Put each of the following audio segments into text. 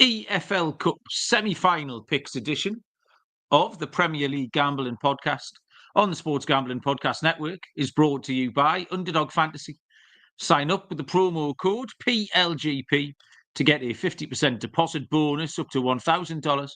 EFL Cup semi-final picks edition of the Premier League Gambling Podcast on the Sports Gambling Podcast Network is brought to you by Underdog Fantasy. Sign up with the promo code PLGP to get a 50% deposit bonus up to $1,000.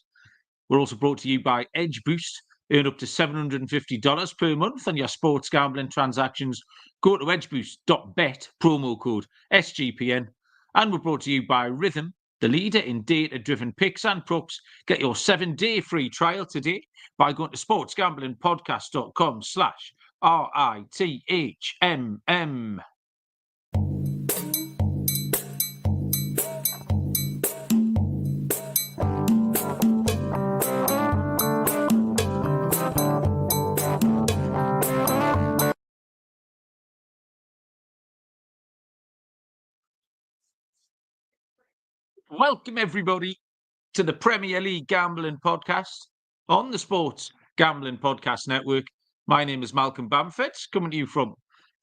We're also brought to you by Edge Boost. Earn up to $750 per month on your sports gambling transactions. Go to edgeboost.bet, promo code SGPN. And we're brought to you by Rhythm, the leader in data-driven picks and props. Get your 7-day free trial today by going to sportsgamblingpodcast.com/RITHMM. Welcome, everybody, to the Premier League Gambling Podcast on the Sports Gambling Podcast Network. My name is Malcolm Bamford, coming to you from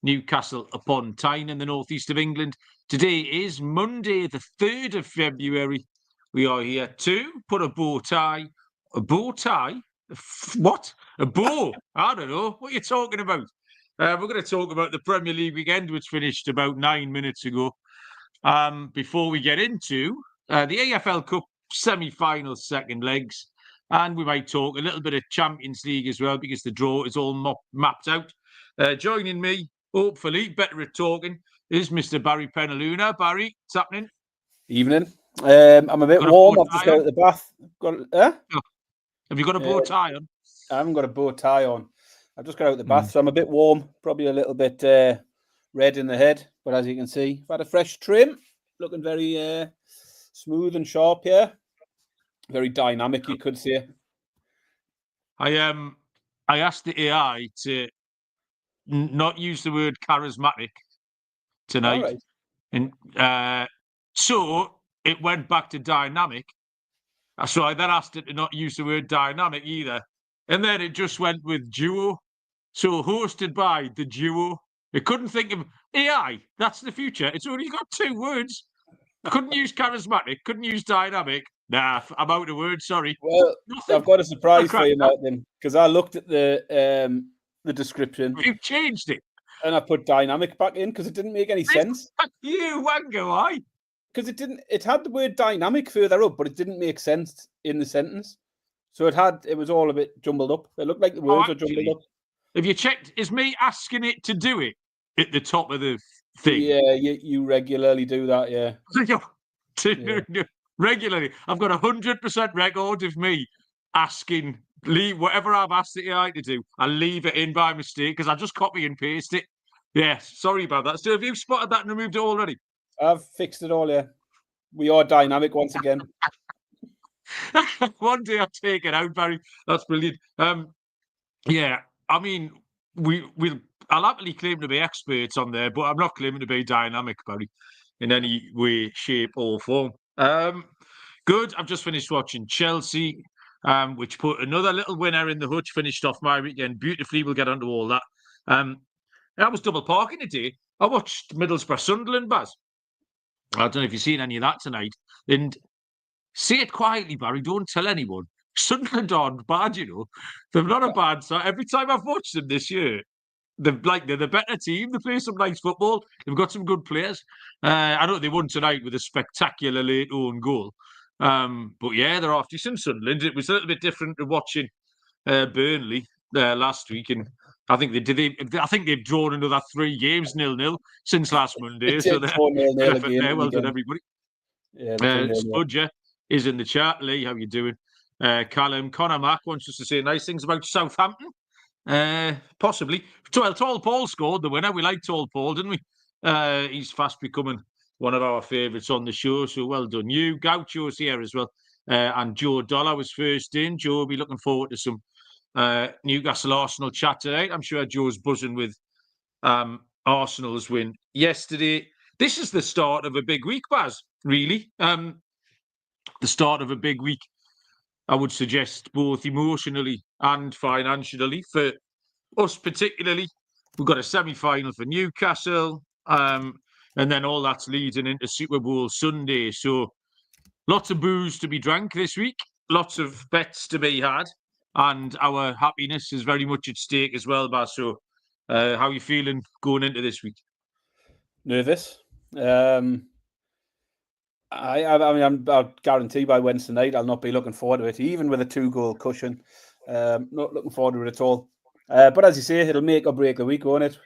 Newcastle upon Tyne in the northeast of England. Today is Monday, the 3rd of February. We are here to put a bow tie. A bow tie? What? A bow? I don't know. What are you talking about? We're going to talk about the Premier League weekend, which finished about 9 minutes ago. Before we get into the EFL Cup semi-final second legs, and we might talk a little bit of Champions League as well, because the draw is all mapped out. Joining me, hopefully, better at talking, is Mr. Barry Penaluna. Barry, what's happening? Evening. I'm a bit warm. I've just got out of the bath. Have you got a bow tie on? I haven't got a bow tie on. I've just got out of the bath, so I'm a bit warm, probably a little bit red in the head. But as you can see, I've had a fresh trim, looking very smooth and sharp here. Very dynamic, you could say. I asked the AI to not use the word charismatic tonight. Right. And so it went back to dynamic. So I then asked it to not use the word dynamic either. And then it just went with duo. So hosted by the duo. It couldn't think of AI. That's the future. It's only got 2 words. Couldn't use charismatic. Couldn't use dynamic. Nah, I'm out of words. Sorry. Well, I've got a surprise for you, Martin, because I looked at the description. You've changed it. And I put dynamic back in because it didn't make any sense. You wango, why? Because it had the word dynamic further up, but it didn't make sense in the sentence. So it was all a bit jumbled up. It looked like the words were jumbled up. Have you checked? Is me asking it to do it at the top of the thing? Yeah, you regularly do that, yeah. Regularly. I've got 100% record of me asking, leave whatever I've asked the AI to do, I leave it in by mistake because I just copy and paste it. Yeah, sorry about that. So have you spotted that and removed it already? I've fixed it all, yeah. We are dynamic once again. One day I'll take it out, Barry. That's brilliant. Yeah, I mean, I'll happily claim to be experts on there, but I'm not claiming to be dynamic, Barry, in any way, shape, or form. Good. I've just finished watching Chelsea, which put another little winner in the hutch, finished off my weekend beautifully. We'll get onto all that. I was double parking today. I watched Middlesbrough Sunderland, Baz. I don't know if you've seen any of that tonight. And say it quietly, Barry. Don't tell anyone. Sunderland aren't bad, you know. They're not a bad side. Every time I've watched them this year, they're the better team. They play some nice football. They've got some good players. I know they won tonight with a spectacular late own goal. But yeah, they're off decent Sunderland. It was a little bit different to watching Burnley last week, and I think they've drawn another 3 games 0-0 since last Monday. So they're well done, everybody. Yeah, Spudger is in the chat. Lee, how you doing? Callum Connor Mack wants us to say nice things about Southampton. Possibly. Tall Paul scored the winner. We liked Tall Paul, didn't we? He's fast becoming one of our favourites on the show, so well done you. Gaucho's here as well. And Joe Dollar was first in. Joe will be looking forward to some Newcastle Arsenal chat tonight. I'm sure Joe's buzzing with Arsenal's win yesterday. This is the start of a big week, Baz, really. The start of a big week, I would suggest, both emotionally and financially. For us particularly, we've got a semi-final for Newcastle, and then all that's leading into Super Bowl Sunday. So lots of booze to be drank this week, lots of bets to be had, and our happiness is very much at stake as well, Baz. So, how are you feeling going into this week? Nervous. I'll guarantee by Wednesday night I'll not be looking forward to it, even with a 2-goal cushion. Not looking forward to it at all. But as you say, it'll make or break the week, won't it?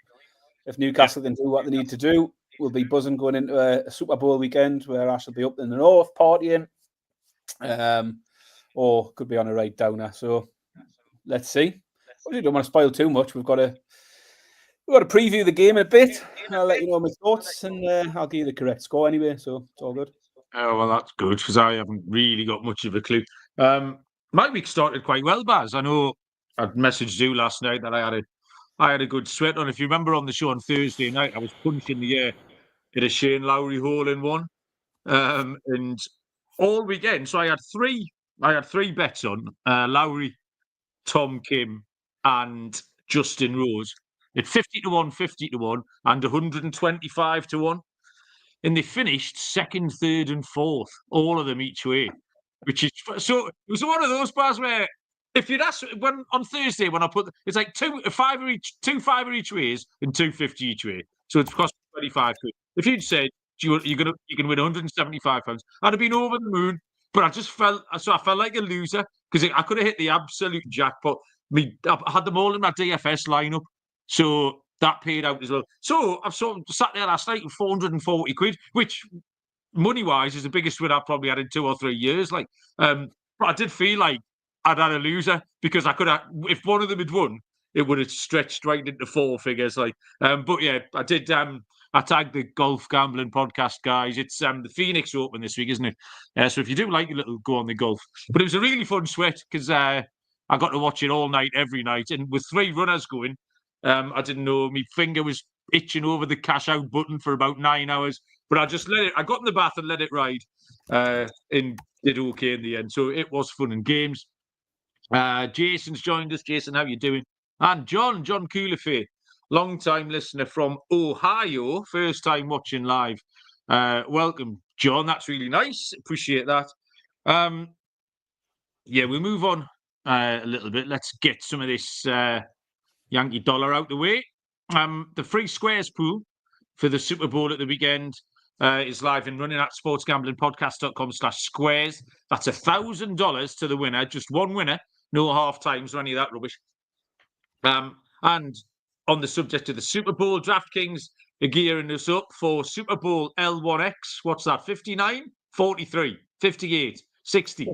If Newcastle can do what they need to do, we'll be buzzing going into a Super Bowl weekend where Ash will be up in the north partying, or could be on a right downer. So let's see. We don't want to spoil too much. We've got to preview the game a bit. I'll let you know my thoughts, and I'll give you the correct score anyway. So it's all good. Oh, well, that's good because I haven't really got much of a clue. My week started quite well, Baz. I know I messaged you last night that I had a good sweat on. If you remember on the show on Thursday night, I was punching the air at a Shane Lowry hole-in-one, and all weekend. So I had three bets on Lowry, Tom Kim, and Justin Rose at 50-1, 50-1, and 125-1. And they finished second, third, and fourth, all of them each way. Which is so. It was one of those bars where, if you'd asked when on Thursday when I put it's like two fiver each ways and 250 each way, so it's cost 25 quid. If you'd said you can win 175 pounds, I'd have been over the moon. But I felt like a loser because I could have hit the absolute jackpot. I had them all in my DFS lineup, so that paid out as well. So I've sort of sat there last night with 440 quid, which money-wise is the biggest win I've probably had in 2 or 3 years. But I did feel like I'd had a loser because I could have, if one of them had won, it would have stretched right into 4 figures. But yeah, I did. I tagged the golf gambling podcast guys. It's the Phoenix Open this week, isn't it? So if you do like a little go on the golf, but it was a really fun sweat because I got to watch it all night, every night, and with 3 runners going, I didn't know my finger was itching over the cash out button for about 9 hours. But I just let it. I got in the bath and let it ride, and did okay in the end. So it was fun and games. Jason's joined us. Jason, how you doing? And John Coulafay, long-time listener from Ohio, first time watching live. Welcome, John. That's really nice. Appreciate that. Yeah, we move on a little bit. Let's get some of this Yankee dollar out the way. The free squares pool for the Super Bowl at the weekend is live and running at sportsgamblingpodcast.com/squares. That's $1,000 to the winner, just one winner, no half times or any of that rubbish. And on the subject of the Super Bowl, DraftKings are gearing us up for Super Bowl L1X. What's that? 59, 43, 58, 60.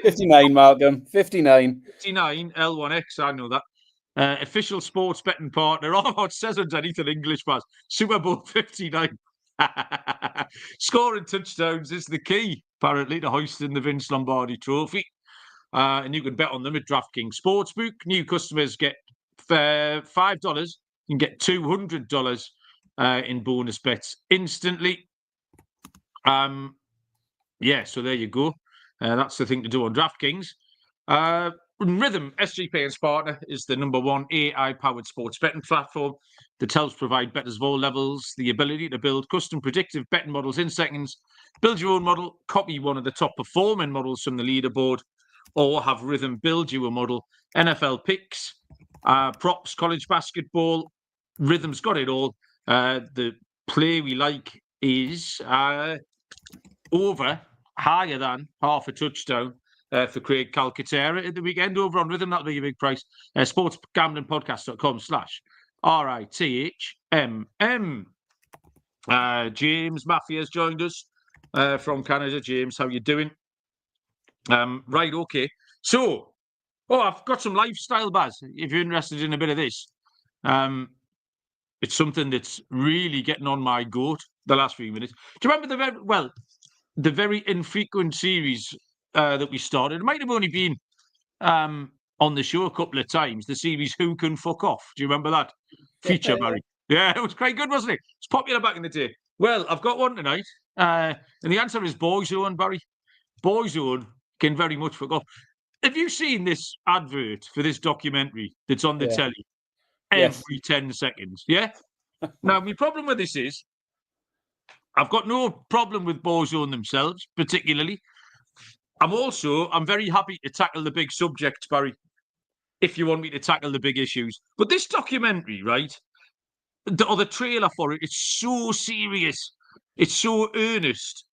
59, Malcolm. 59. 59 L1X. I know that. Official sports betting partner. Oh, it says underneath in English, Baz. Super Bowl 59. Scoring touchdowns is the key, apparently, to hoisting the Vince Lombardi trophy. And you can bet on them at DraftKings Sportsbook. New customers get $5. You can get $200 in bonus bets instantly. Yeah, so there you go. That's the thing to do on DraftKings. Rhythm, SGPN's partner, is the #1 AI-powered sports betting platform that helps provide bettors of all levels the ability to build custom predictive betting models in seconds, build your own model, copy one of the top performing models from the leaderboard, or have Rhythm build you a model. NFL picks, props, college basketball. Rhythm's got it all. The play we like is over, higher than half a touchdown for Craig Calcaterra at the weekend over on Rhythm. That'll be a big price. sportsgamblingpodcast.com/RITHMM. James Maffia has joined us from Canada. James, how you doing? Right, okay. So, I've got some lifestyle, Baz, if you're interested in a bit of this. It's something that's really getting on my goat the last few minutes. Do you remember the very infrequent series that we started? It might have only been on the show a couple of times, the series Who Can Fuck Off. Do you remember that feature, Barry? Yeah, it was quite good, wasn't it? It's popular back in the day. Well, I've got one tonight, and the answer is Boyzone, Barry. Boyzone can very much fuck off. Have you seen this advert for this documentary that's on the telly every 10 seconds? Yeah? Now, my problem with this is I've got no problem with Boyzone themselves, particularly. I'm very happy to tackle the big subjects, Barry, if you want me to tackle the big issues. But this documentary, right, or the trailer for it, it's so serious. It's so earnest.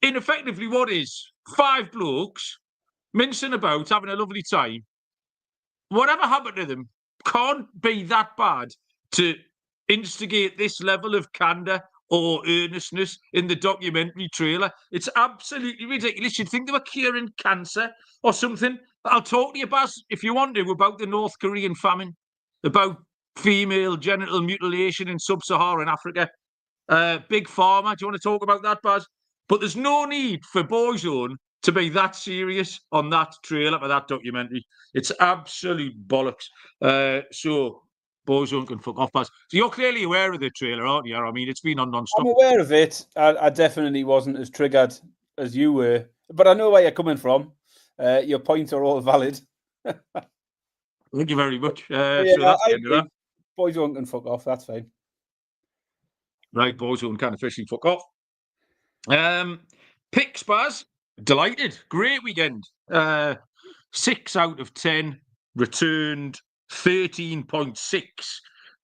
And effectively, what is 5 blokes mincing about, having a lovely time. Whatever happened to them can't be that bad to instigate this level of candour or earnestness in the documentary trailer. It's absolutely ridiculous. You'd think they were curing cancer or something. I'll talk to you, Baz, if you want to, about the North Korean famine, about female genital mutilation in sub-Saharan Africa. Big Pharma. Do you want to talk about that, Baz? But there's no need for Boyzone to be that serious on that trailer for that documentary. It's absolute bollocks. So Boyzone can fuck off, Baz. So you're clearly aware of the trailer, aren't you? I mean, it's been on non-stop. I'm aware of it. I definitely wasn't as triggered as you were, but I know where you're coming from. Your points are all valid. Thank you very much. Yeah, so that's the end of that. Boyzone can fuck off. That's fine. Right, Boyzone can officially fuck off. Picks, Baz. Delighted. Great weekend. 6 out of 10. Returned 13.6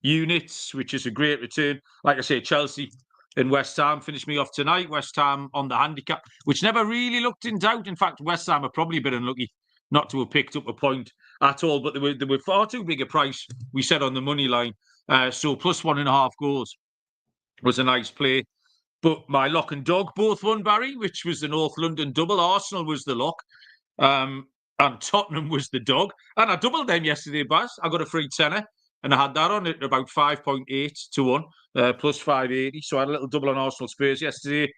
units, which is a great return. Like I say, Chelsea and West Ham finished me off tonight. West Ham on the handicap, which never really looked in doubt. In fact, West Ham are probably a bit unlucky not to have picked up a point at all, but they were far too big a price, we said, on the money line. So plus 1.5 goals was a nice play. But my lock and dog both won, Barry, which was the North London double. Arsenal was the lock, and Tottenham was the dog. And I doubled them yesterday, Baz. I got a free tenner, and I had that on at about 5.8 to 1, plus 580. So I had a little double on Arsenal Spurs yesterday.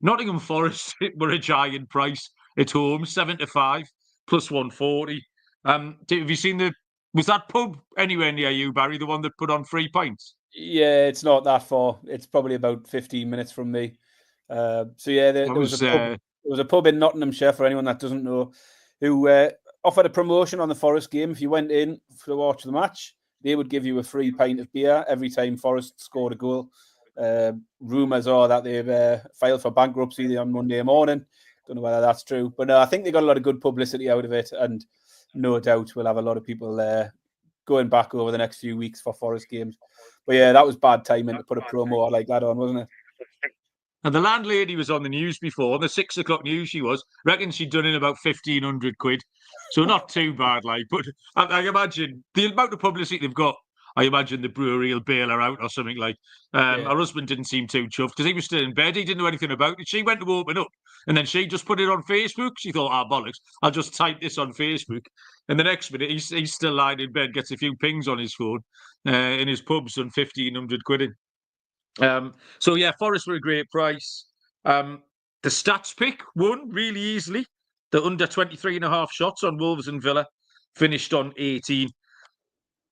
Nottingham Forest were a giant price at home, 7-5, plus 140. Have you seen was that pub anywhere near you, Barry, the one that put on 3 pints? Yeah, it's not that far. It's probably about 15 minutes from me. So yeah, there was a pub in Nottinghamshire, for anyone that doesn't know, who offered a promotion on the Forest game. If you went in to watch the match, they would give you a free pint of beer every time Forest scored a goal. Rumours are that they've filed for bankruptcy on Monday morning. Don't know whether that's true, but no, I think they got a lot of good publicity out of it, and no doubt we'll have a lot of people going back over the next few weeks for Forest games. But yeah, that was bad timing to put a promo like that on, wasn't it? And the landlady was on the news before, on the 6 o'clock news she was. Reckons she'd done in about 1,500 quid. So not too bad, like. But I imagine the amount of publicity they've got, I imagine the brewery will bail her out or something like. Her husband didn't seem too chuffed because he was still in bed. He didn't know anything about it. She went to open up and then she just put it on Facebook. She thought, bollocks, I'll just type this on Facebook. And the next minute, he's still lying in bed, gets a few pings on his phone. In his pub's on 1,500 quid in. So yeah, Forest were a great price. The stats pick won really easily. The under 23.5 shots on Wolves and Villa finished on 18.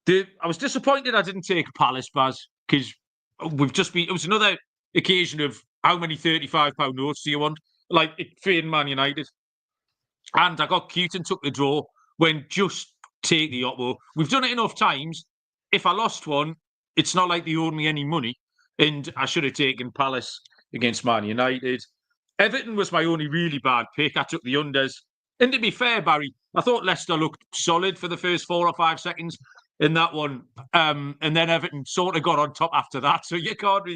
I was disappointed I didn't take Palace, Baz, because it was another occasion of how many £35 notes do you want? Like it Man United. And I got cute and took the draw when just take the Oppo. We've done it enough times. If I lost one, it's not like they owed me any money. And I should have taken Palace against Man United. Everton was my only really bad pick. I took the unders. And to be fair, Barry, I thought Leicester looked solid for the first 4 or 5 seconds in that one. And then Everton sort of got on top after that. So you can't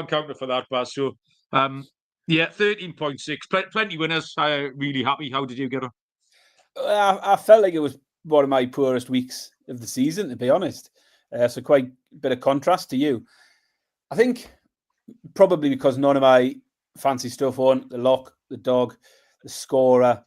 counter for that, Baz. So, yeah, 13.6. Plenty winners. Really happy. How did you get on? I felt like it was one of my poorest weeks of the season, to be honest. So quite a bit of contrast to you. I think probably because none of my fancy stuff on, the lock, the dog, the scorer,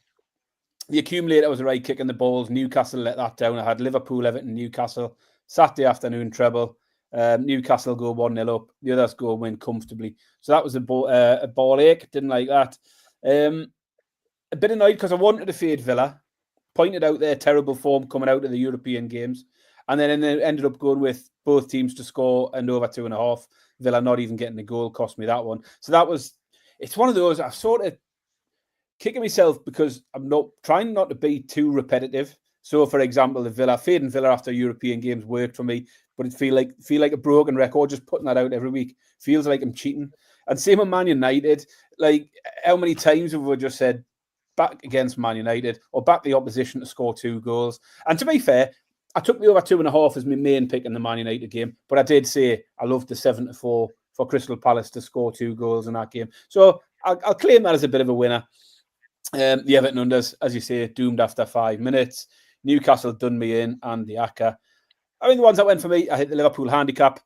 the accumulator was the right kick in the balls. Newcastle let that down. I had Liverpool, Everton, Newcastle. Saturday afternoon treble. Newcastle go 1-0 up. The others go win comfortably. So that was a ball ache. Didn't like that. A bit annoyed because I wanted to fade Villa. Pointed out their terrible form coming out of the European games. And then ended up going with both teams to score and over 2.5. Villa not even getting a goal cost me that one. So it's one of those I've sort of kicking myself because I'm not trying not to be too repetitive. So, for example, fading Villa after European games worked for me, but it feel like a broken record just putting that out every week. Feels like I'm cheating. And same with Man United. Like, how many times have we just said, back against Man United or back the opposition to score 2 goals. And to be fair, I took the over 2.5 as my main pick in the Man United game, but I did say I loved the 7-4 for Crystal Palace to score 2 goals in that game. So I'll claim that as a bit of a winner. The Everton unders, as you say, doomed after 5 minutes. Newcastle done me in, and the Aka. I mean, the ones that went for me, I hit the Liverpool handicap,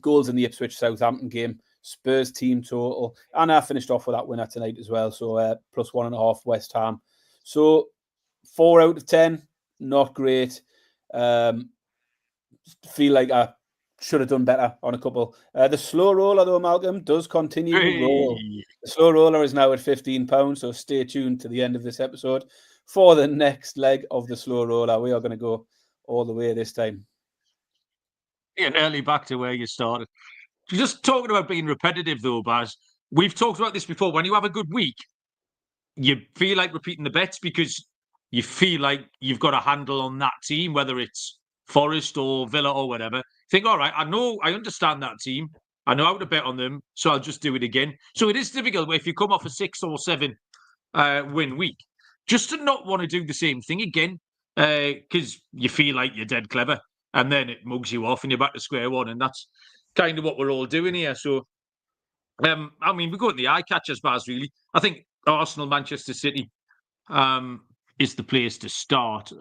goals in the Ipswich-Southampton game, Spurs team total, and I finished off with that winner tonight as well. So plus 1.5 West Ham. So 4 out of 10, not great. Feel like I should have done better on a couple. The slow roller, though, Malcolm, does continue to roll. The slow roller is now at £15, so stay tuned to the end of this episode for the next leg of the slow roller. We are going to go all the way this time. Yeah, nearly back to where you started. Just talking about being repetitive, though, Baz, we've talked about this before. When you have a good week, you feel like repeating the bets because you feel like you've got a handle on that team, whether it's Forest or Villa or whatever. Think, all right, I understand that team. I know how to bet on them, so I'll just do it again. So it is difficult if you come off a 6 or 7 win week, just to not want to do the same thing again because you feel like you're dead clever, and then it mugs you off and you're back to square one, and that's kind of what we're all doing here. So, I mean, we're going to the eye catchers, Baz, really. I think Arsenal, Manchester City is the place to start.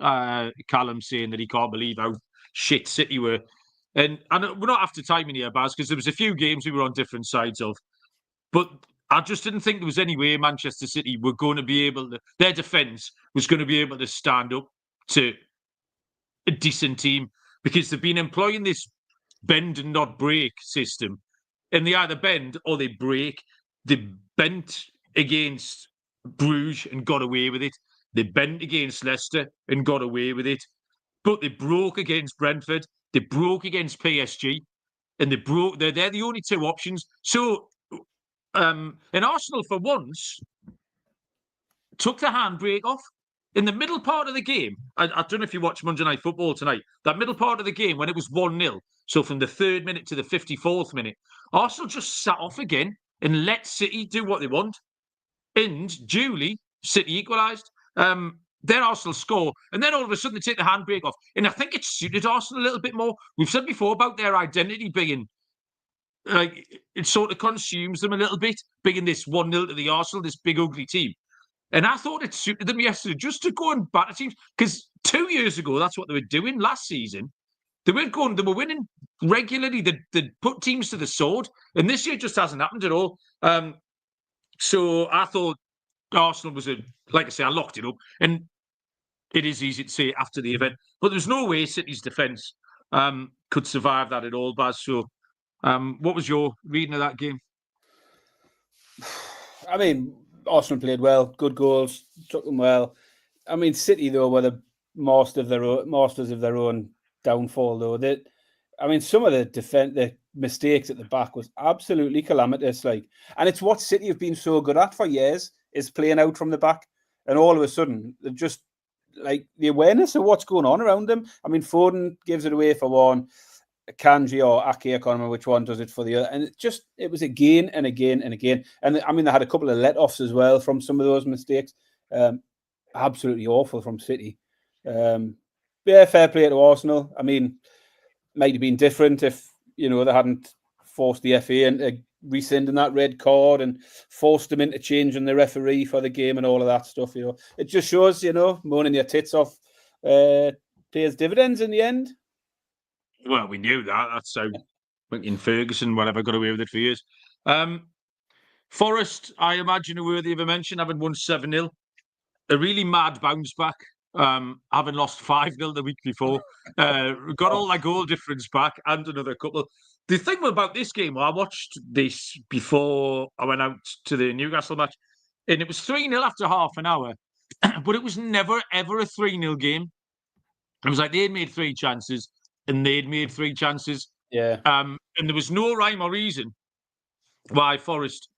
Callum saying that he can't believe how shit City were. And we're not after timing here, Baz, because there was a few games we were on different sides of. But I just didn't think there was any way Manchester City were going to be able to, their defence was going to be able to stand up to a decent team because they've been employing this bend and not break system. And they either bend or they break. They bent against Bruges and got away with it. They bent against Leicester and got away with it. But they broke against Brentford. They broke against PSG. And they broke. They're the only 2 options. So, and Arsenal, for once, took the handbrake off. In the middle part of the game, I don't know if you watched Monday Night Football tonight, that middle part of the game when it was 1-0, so from the 3rd minute to the 54th minute, Arsenal just sat off again and let City do what they want. And duly, City equalised. Then Arsenal score, and then all of a sudden they take the handbrake off. And I think it suited Arsenal a little bit more. We've said before about their identity being, like, it sort of consumes them a little bit, being this 1-0 to the Arsenal, this big ugly team. And I thought it suited them yesterday just to go and batter teams. Because 2 years ago, that's what they were doing last season. They were winning regularly. They'd put teams to the sword. And this year it just hasn't happened at all. So I thought Arsenal was like I say, I locked it up. And it is easy to say after the event. But there's no way City's defence could survive that at all, Baz. So what was your reading of that game? I mean, Arsenal played well, good goals, took them well. I mean, City, though, were the masters of their own downfall, though. Some of the mistakes at the back was absolutely calamitous. And it's what City have been so good at for years, is playing out from the back. And all of a sudden, they've just, the awareness of what's going on around them. I mean, Foden gives it away for one. Kanji or Ake, I can't remember which one does it for the other. And it was again and again and again. And I mean, they had a couple of let-offs as well from some of those mistakes. Absolutely awful from City. Fair play to Arsenal. I mean, might have been different if, they hadn't forced the FA into rescinding that red card and forced them into changing the referee for the game and all of that stuff. It just shows, moaning your tits off pays dividends in the end. Well, we knew that. That's how in Ferguson, whatever, got away with it for years. Forest, I imagine, are worthy of a mention, having won 7-0. A really mad bounce back, having lost 5-0 the week before. Got all that goal difference back and another couple. The thing about this game, I watched this before I went out to the Newcastle match, and it was 3-0 after half an hour, but it was never, ever a 3-0 game. It was like they'd made 3 chances, and they'd made 3 chances. Yeah. And there was no rhyme or reason why Forest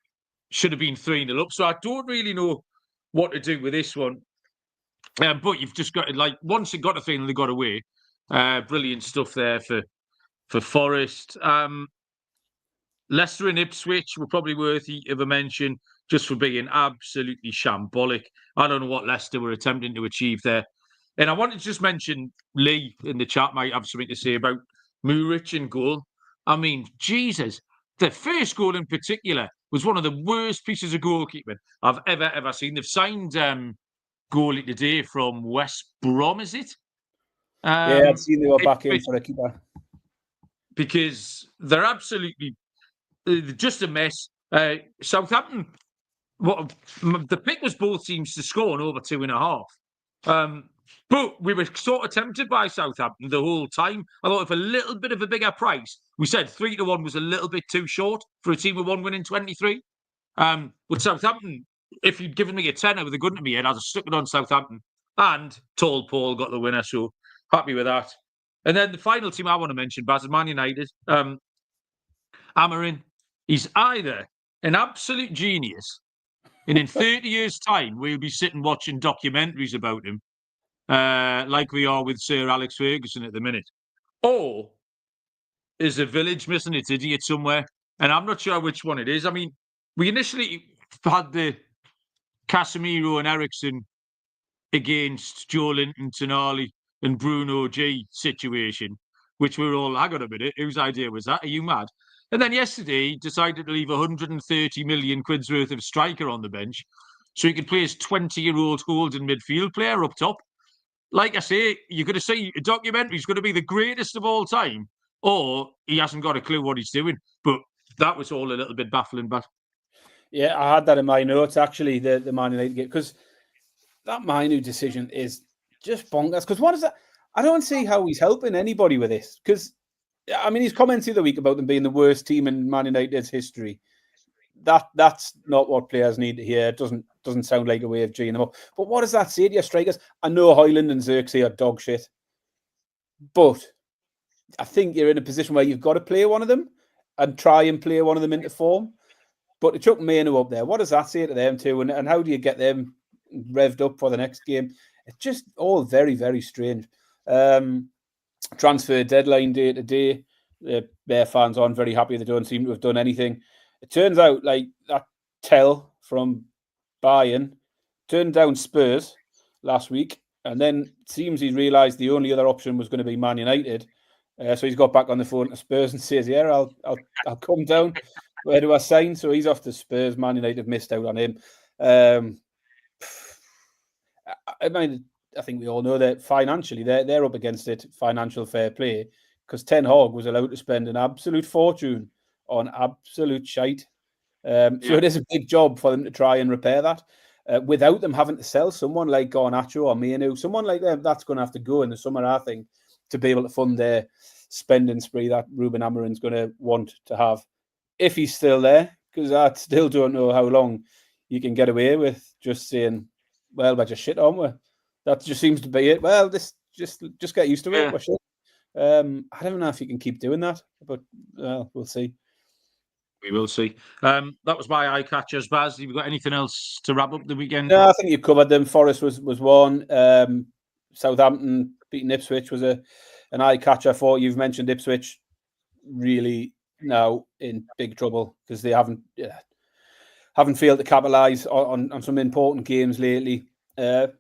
should have been 3-0 up. So I don't really know what to do with this one. But you've just got to, once it got to 3-0, they got away. Brilliant stuff there for Forest. Leicester and Ipswich were probably worthy of a mention. just for being absolutely shambolic. I don't know what Leicester were attempting to achieve there. And I wanted to just mention, Lee in the chat might have something to say about Muric in goal. I mean, Jesus, the first goal in particular was one of the worst pieces of goalkeeping I've ever seen. They've signed goalie today from West Brom, is it? Yeah, I'd seen they were back in for a keeper. Because they're absolutely just a mess. Southampton, the pick was both teams to score on over 2.5. But we were sort of tempted by Southampton the whole time. I thought if a little bit of a bigger price, we said 3-1 was a little bit too short for a team with one win in 23. But Southampton, if you'd given me a tenner with a gun to me head, I'd have stuck it on Southampton. And Tall Paul got the winner, so happy with that. And then the final team I want to mention, Baz, is Man United. Amarin, he's either an absolute genius, and in 30 years' time, we'll be sitting watching documentaries about him, like we are with Sir Alex Ferguson at the minute. Or is a village missing its idiot somewhere? And I'm not sure which one it is. I mean, we initially had the Casemiro and Ericsson against Joe Linton, Tonali, and Bruno G situation, which we were all, hang on a minute, whose idea was that? Are you mad? And then yesterday, he decided to leave 130 million quid's worth of striker on the bench so he could play his 20-year-old holding midfield player up top. Like I say, you're going to see a documentary, he's going to be the greatest of all time, or he hasn't got a clue what he's doing. But that was all a little bit baffling. But yeah, I had that in my notes, actually, the Man United game, because that Manu decision is just bonkers. Because what is that? I don't see how he's helping anybody with this. Because, I mean, he's commented the week about them being the worst team in Man United's history. That's not what players need to hear. It doesn't sound like a way of geeing them up. But what does that say to your strikers? I know Højlund and Xerxes are dog shit, but I think you're in a position where you've got to play one of them and try and play one of them into form. But to chuck Manu up there, what does that say to them too? And how do you get them revved up for the next game? It's just all very, very strange. Transfer deadline day today. Their fans aren't very happy. They don't seem to have done anything. It turns out like that Tell from Bayern turned down Spurs last week, and then it seems he's realised the only other option was going to be Man United. So he's got back on the phone to Spurs and says, "Yeah, I'll come down. Where do I sign?" So he's off to Spurs. Man United have missed out on him. I mean, I think we all know that financially they're up against it, financial fair play, because Ten Hag was allowed to spend an absolute fortune on absolute shite. So it is a big job for them to try and repair that without them having to sell someone like Garnacho or Manu, someone like them. That's going to have to go in the summer, I think, to be able to fund their spending spree that Ruben Amorim's going to want to have if he's still there. Because I still don't know how long you can get away with just saying, "Well, we're just shit, aren't we?" That just seems to be it. Well, this just get used to it. We're shit. I don't know if you can keep doing that, but we'll see. We will see. That was my eye catchers, Baz. Have you got anything else to wrap up the weekend? No, I think you've covered them. Forest was one. Southampton beating Ipswich was an eye catcher for you've mentioned Ipswich. Really now in big trouble because they haven't failed to capitalise on some important games lately.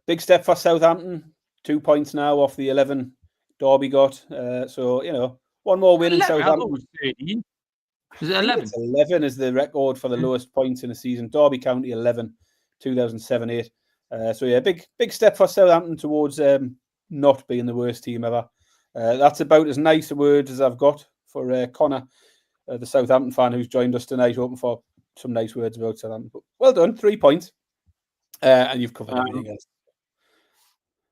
Big step for Southampton. 2 points now off the 11 Derby got. So one more win in Southampton. Is it 11? 11 is the record for the lowest points in a season. Derby County 11, 2007-8. Big step for Southampton towards not being the worst team ever. That's about as nice a word as I've got for Connor, the Southampton fan who's joined us tonight, hoping for some nice words about Southampton. But well done, 3 points. And you've covered everything else.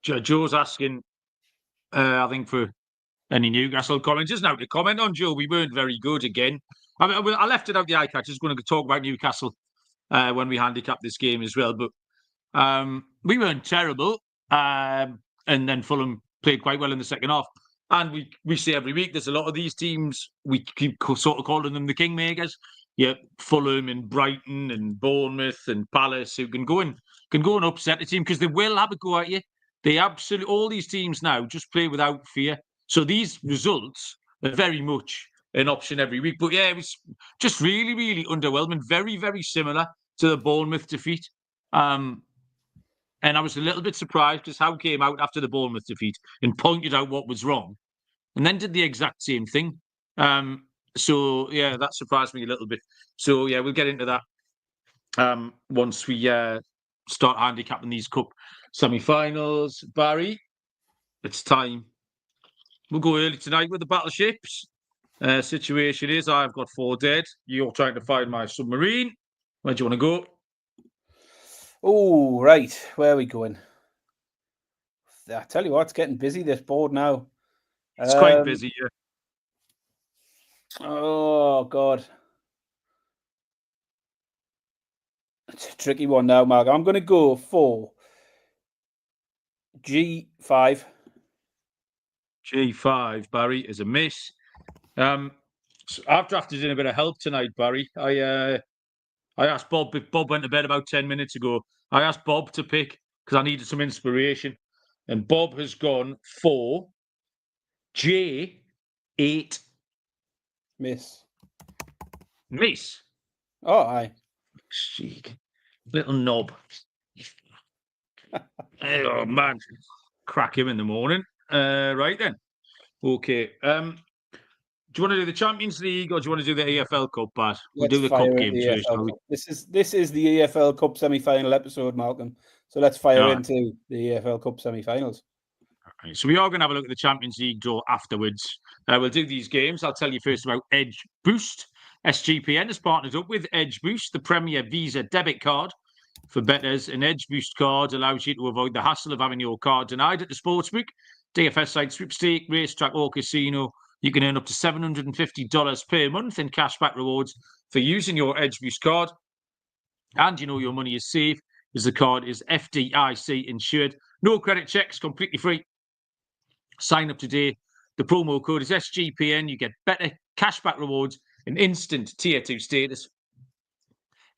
Joe's asking, I think, for any Newcastle comments. Just now to comment on, Joe, we weren't very good again. I mean, I left it out the eye catch. I was going to talk about Newcastle when we handicapped this game as well. But we weren't terrible. And then Fulham played quite well in the second half. And we say every week, there's a lot of these teams, we keep sort of calling them the kingmakers. Yeah, Fulham and Brighton and Bournemouth and Palace who can go and upset a team because they will have a go at you. They absolutely, all these teams now just play without fear. So these results are very much an option every week. But yeah, it was just really, really underwhelming. Very, very similar to the Bournemouth defeat. And I was a little bit surprised because Howe came out after the Bournemouth defeat and pointed out what was wrong and then did the exact same thing. So, yeah, that surprised me a little bit. So, yeah, we'll get into that once we start handicapping these cup semi-finals. Barry, it's time. We'll go early tonight with the battleships. Situation is I've got 4 dead. You're trying to find my submarine. Where do you want to go? Oh, right. Where are we going? I tell you what, it's getting busy, this board now. It's quite busy, yeah. Oh, God. It's a tricky one now, Mark. I'm going to go for G5. G5, Barry, is a miss. So I've drafted in a bit of help tonight, Barry. I asked Bob, if Bob went to bed about 10 minutes ago. I asked Bob to pick because I needed some inspiration. And Bob has gone for J8. Miss. Miss. Oh, aye. Cheek. Little knob. Oh, man. Crack him in the morning. Right then. Okay. Do you want to do the Champions League or do you want to do the EFL Cup, Pat? We'll do the Cup games first, shall we? This is the EFL Cup semi-final episode, Malcolm. So let's fire into the EFL Cup semi-finals. Right, so we are going to have a look at the Champions League draw afterwards. We'll do these games. I'll tell you first about Edge Boost. SGPN has partnered up with Edge Boost, the Premier Visa debit card for bettors. An Edge Boost card allows you to avoid the hassle of having your card denied at the sportsbook, DFS site, sweepstake, racetrack or casino. You can earn up to $750 per month in cashback rewards for using your Edge Boost card. And you know your money is safe as the card is FDIC insured. No credit checks, completely free. Sign up today. The promo code is SGPN. You get better cashback rewards and instant tier 2 status.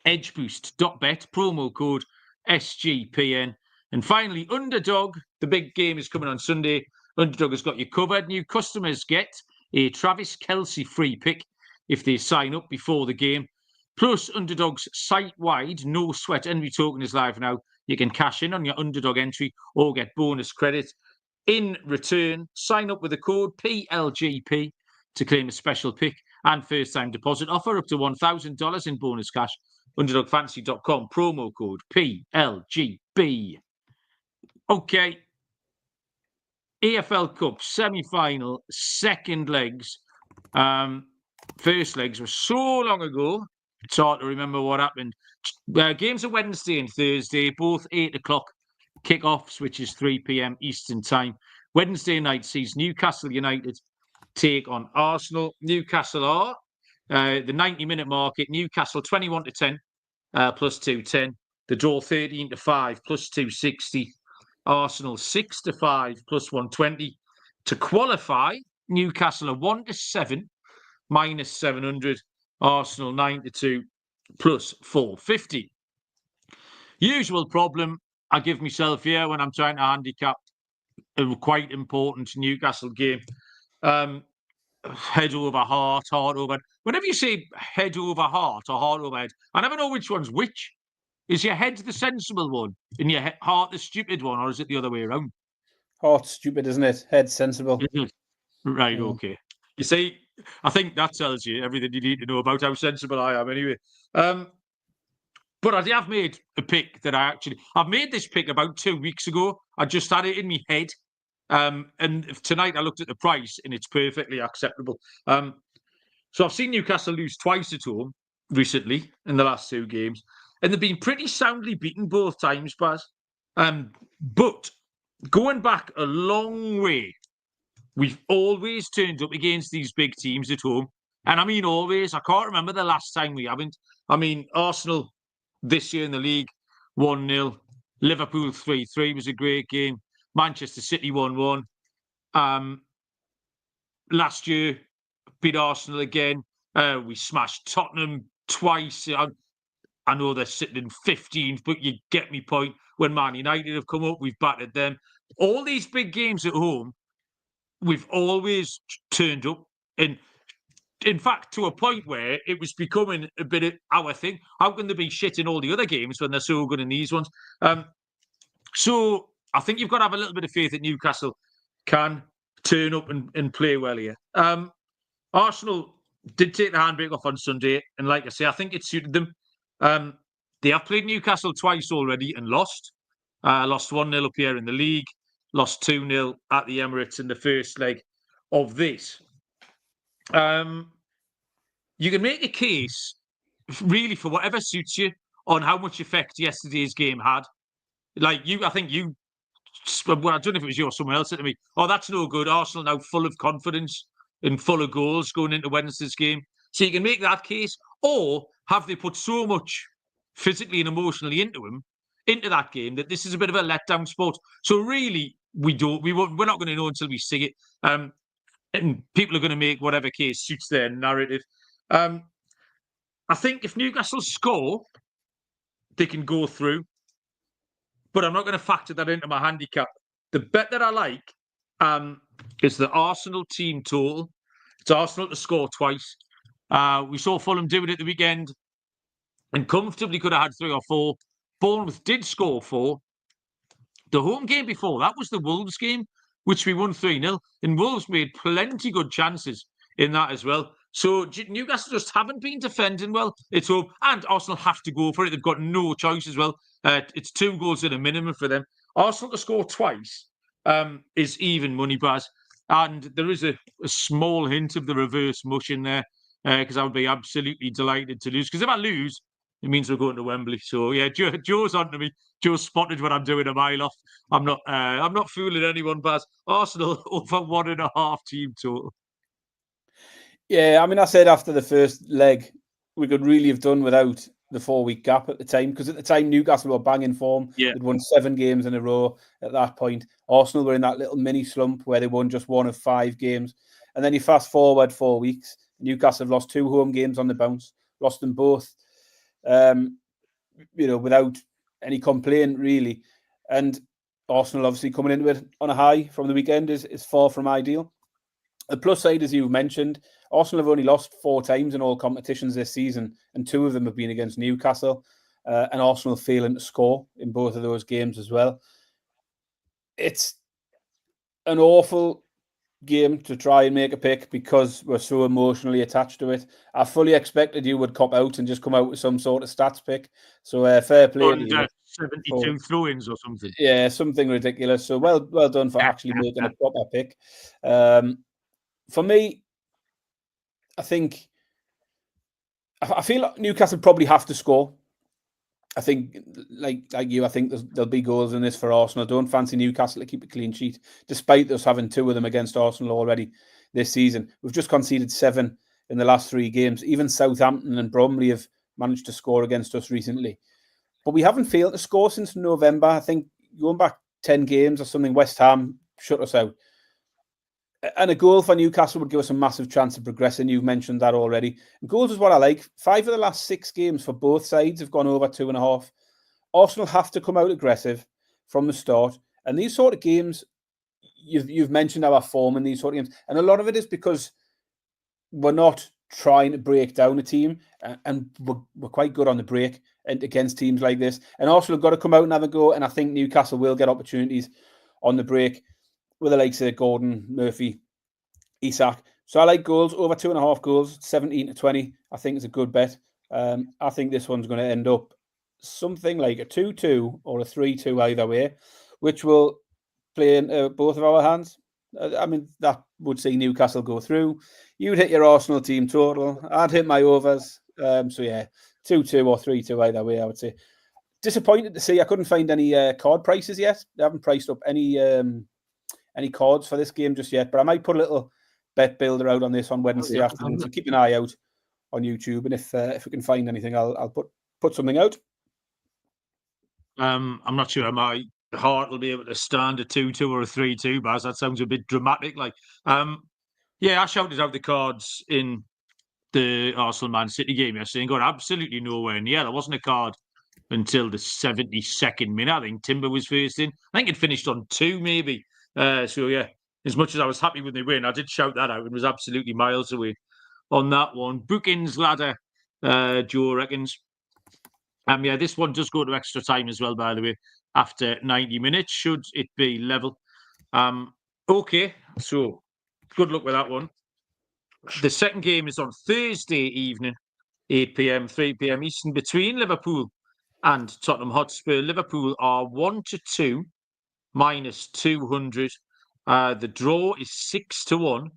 EdgeBoost.bet, promo code SGPN. And finally, Underdog. The big game is coming on Sunday. Underdog has got you covered. New customers get a Travis Kelce free pick if they sign up before the game. Plus, Underdog's site-wide no-sweat entry token is live now. You can cash in on your Underdog entry or get bonus credit. In return, sign up with the code PLGP to claim a special pick and first-time deposit offer up to $1,000 in bonus cash. UnderdogFantasy.com, promo code PLGB. Okay. EFL Cup semi-final, second legs. First legs were so long ago, it's hard to remember what happened. Games are Wednesday and Thursday, both 8 o'clock kickoffs, which is 3 p.m. Eastern time. Wednesday night sees Newcastle United take on Arsenal. Newcastle are the 90-minute market. Newcastle 21-10 plus 210. The draw 13-5 plus 260. Arsenal 6-5 plus 120. To qualify, Newcastle are 1-7 minus 700. Arsenal 9-2 plus 450. Usual problem I give myself here when I'm trying to handicap a quite important Newcastle game. Head over heart, heart over head. Whenever you say head over heart or heart over head, I never know which one's which. Is your head the sensible one and your heart the stupid one, or is it the other way around? Heart's stupid, isn't it? Head sensible. Right, okay. You see, I think that tells you everything you need to know about how sensible I am anyway. But I have made a pick that I've made this pick about 2 weeks ago. I just had it in my head. And tonight I looked at the price and it's perfectly acceptable. So I've seen Newcastle lose twice at home recently in the last 2 games. And they've been pretty soundly beaten both times, Baz. But going back a long way, we've always turned up against these big teams at home. And I mean always. I can't remember the last time we haven't. I mean, Arsenal this year in the league, 1-0. Liverpool 3-3 was a great game. Manchester City 1-1. Last year, beat Arsenal again. We smashed Tottenham twice. I know they're sitting in 15th, but you get me point. When Man United have come up, we've battered them. All these big games at home, we've always turned up. And in fact, to a point where it was becoming a bit of our thing. How can they be shit in all the other games when they're so good in these ones? So I think you've got to have a little bit of faith that Newcastle can turn up and play well here. Arsenal did take the handbrake off on Sunday, and like I say, I think it suited them. They have played Newcastle twice already and lost. Lost 1-0 up here in the league, lost 2-0 at the Emirates in the first leg of this. You can make a case, really, for whatever suits you on how much effect yesterday's game had. Like I think you, well, I don't know if it was you or someone else said to me, "Oh, that's no good. Arsenal now full of confidence and full of goals going into Wednesday's game." So you can make that case, or have they put so much physically and emotionally into that game that this is a bit of a letdown sport? So really, we're not going to know until we see it. And people are going to make whatever case suits their narrative. I think if Newcastle score, they can go through. But I'm not going to factor that into my handicap. The bet that I like is the Arsenal team total. It's Arsenal to score twice. We saw Fulham do it at the weekend and comfortably could have had 3 or 4. Bournemouth did score 4. The home game before that was the Wolves game, which we won 3-0. And Wolves made plenty good chances in that as well. So Newcastle just haven't been defending well. It's home. And Arsenal have to go for it. They've got no choice as well. It's 2 goals at a minimum for them. Arsenal to score twice is even money, Baz. And there is a small hint of the reverse mush in there because I would be absolutely delighted to lose. Because if I lose, it means we're going to Wembley. So yeah, Joe's on to me. Joe spotted what I'm doing a mile off. I'm not fooling anyone, Baz. Arsenal over 1.5 team total. Yeah, I mean, I said after the first leg, we could really have done without the 4-week gap at the time, because at the time Newcastle were banging form. Yeah. They'd won 7 games in a row at that point. Arsenal were in that little mini slump where they won just 1 of 5 games. And then you fast forward 4 weeks, Newcastle have lost 2 home games on the bounce, lost them both, without any complaint, really. And Arsenal obviously coming into it on a high from the weekend is far from ideal. The plus side, as you mentioned, Arsenal have only lost 4 times in all competitions this season, and 2 of them have been against Newcastle, and Arsenal failing to score in both of those games as well. It's an awful game to try and make a pick because we're so emotionally attached to it. I fully expected you would cop out and just come out with some sort of stats pick. So fair play to you. 72 throw-ins or something. Yeah, something ridiculous. So well done for actually making a proper pick. For me, I feel like Newcastle probably have to score. I think, like you, I think there'll be goals in this for Arsenal. I don't fancy Newcastle to keep a clean sheet, despite us having 2 of them against Arsenal already this season. We've just conceded 7 in the last 3 games. Even Southampton and Bromley have managed to score against us recently. But we haven't failed to score since November. I think going back 10 games or something, West Ham shut us out. And a goal for Newcastle would give us a massive chance of progressing. You've mentioned that already. And goals is what I like. 5 of the last 6 games for both sides have gone over 2.5. Arsenal have to come out aggressive from the start. And these sort of games, you've mentioned our form in these sort of games. And a lot of it is because we're not trying to break down a team. And we're quite good on the break and against teams like this. And Arsenal have got to come out and have a go. And I think Newcastle will get opportunities on the break with the likes of Gordon, Murphy, Isak. So I like goals, over 2.5 goals, 17-20. I think it's a good bet. I think this one's going to end up something like a 2-2 or a 3-2 either way, which will play in both of our hands. I mean, that would see Newcastle go through. You'd hit your Arsenal team total. I'd hit my overs. So yeah, 2-2 or 3-2 either way, I would say. Disappointed to see I couldn't find any card prices yet. They haven't priced up any cards for this game just yet, but I might put a little bet builder out on this on Wednesday afternoon. So keep an eye out on YouTube, and if we can find anything, I'll put something out. I'm not sure my heart will be able to stand a 2-2 or a 3-2, Baz. That sounds a bit dramatic. I shouted out the cards in the Arsenal Man City game yesterday and got absolutely nowhere near. There wasn't a card until the 72nd minute. I think Timber was first in. I think it finished on 2, maybe. So yeah, as much as I was happy when they win, I did shout that out and was absolutely miles away on that one. Bookings ladder, Joe reckons. Yeah, this one does go to extra time as well, by the way, after 90 minutes, should it be level. Okay, so good luck with that one. The second game is on Thursday evening, 8 p.m., 3 p.m. Eastern, between Liverpool and Tottenham Hotspur. Liverpool are 1-2, minus 200. The draw is 6-1.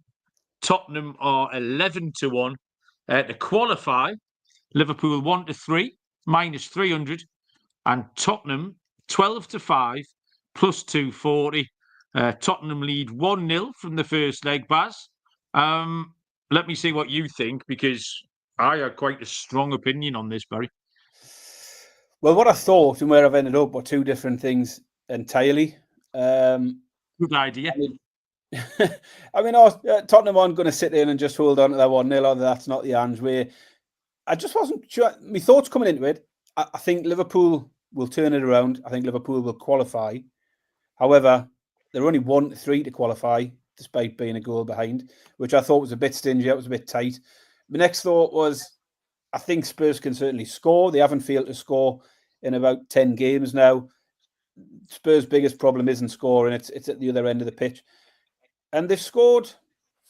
Tottenham are 11-1. To qualify, Liverpool 1-3, minus 300. And Tottenham 12-5, plus 240. Tottenham lead 1-0 from the first leg, Baz. Let me see what you think, because I had quite a strong opinion on this, Barry. Well, what I thought and where I've ended up are two different things entirely. Good idea. I mean, Tottenham aren't going to sit in and just hold on to that 1-0. That's not the Ange way. I just wasn't sure. My thoughts coming into it, I think Liverpool will turn it around. I think Liverpool will qualify. However, they're only 1-3 to qualify, despite being a goal behind, which I thought was a bit stingy. It was a bit tight. My next thought was, I think Spurs can certainly score. They haven't failed to score in about 10 games now. Spurs' biggest problem isn't scoring. It's at the other end of the pitch. And they've scored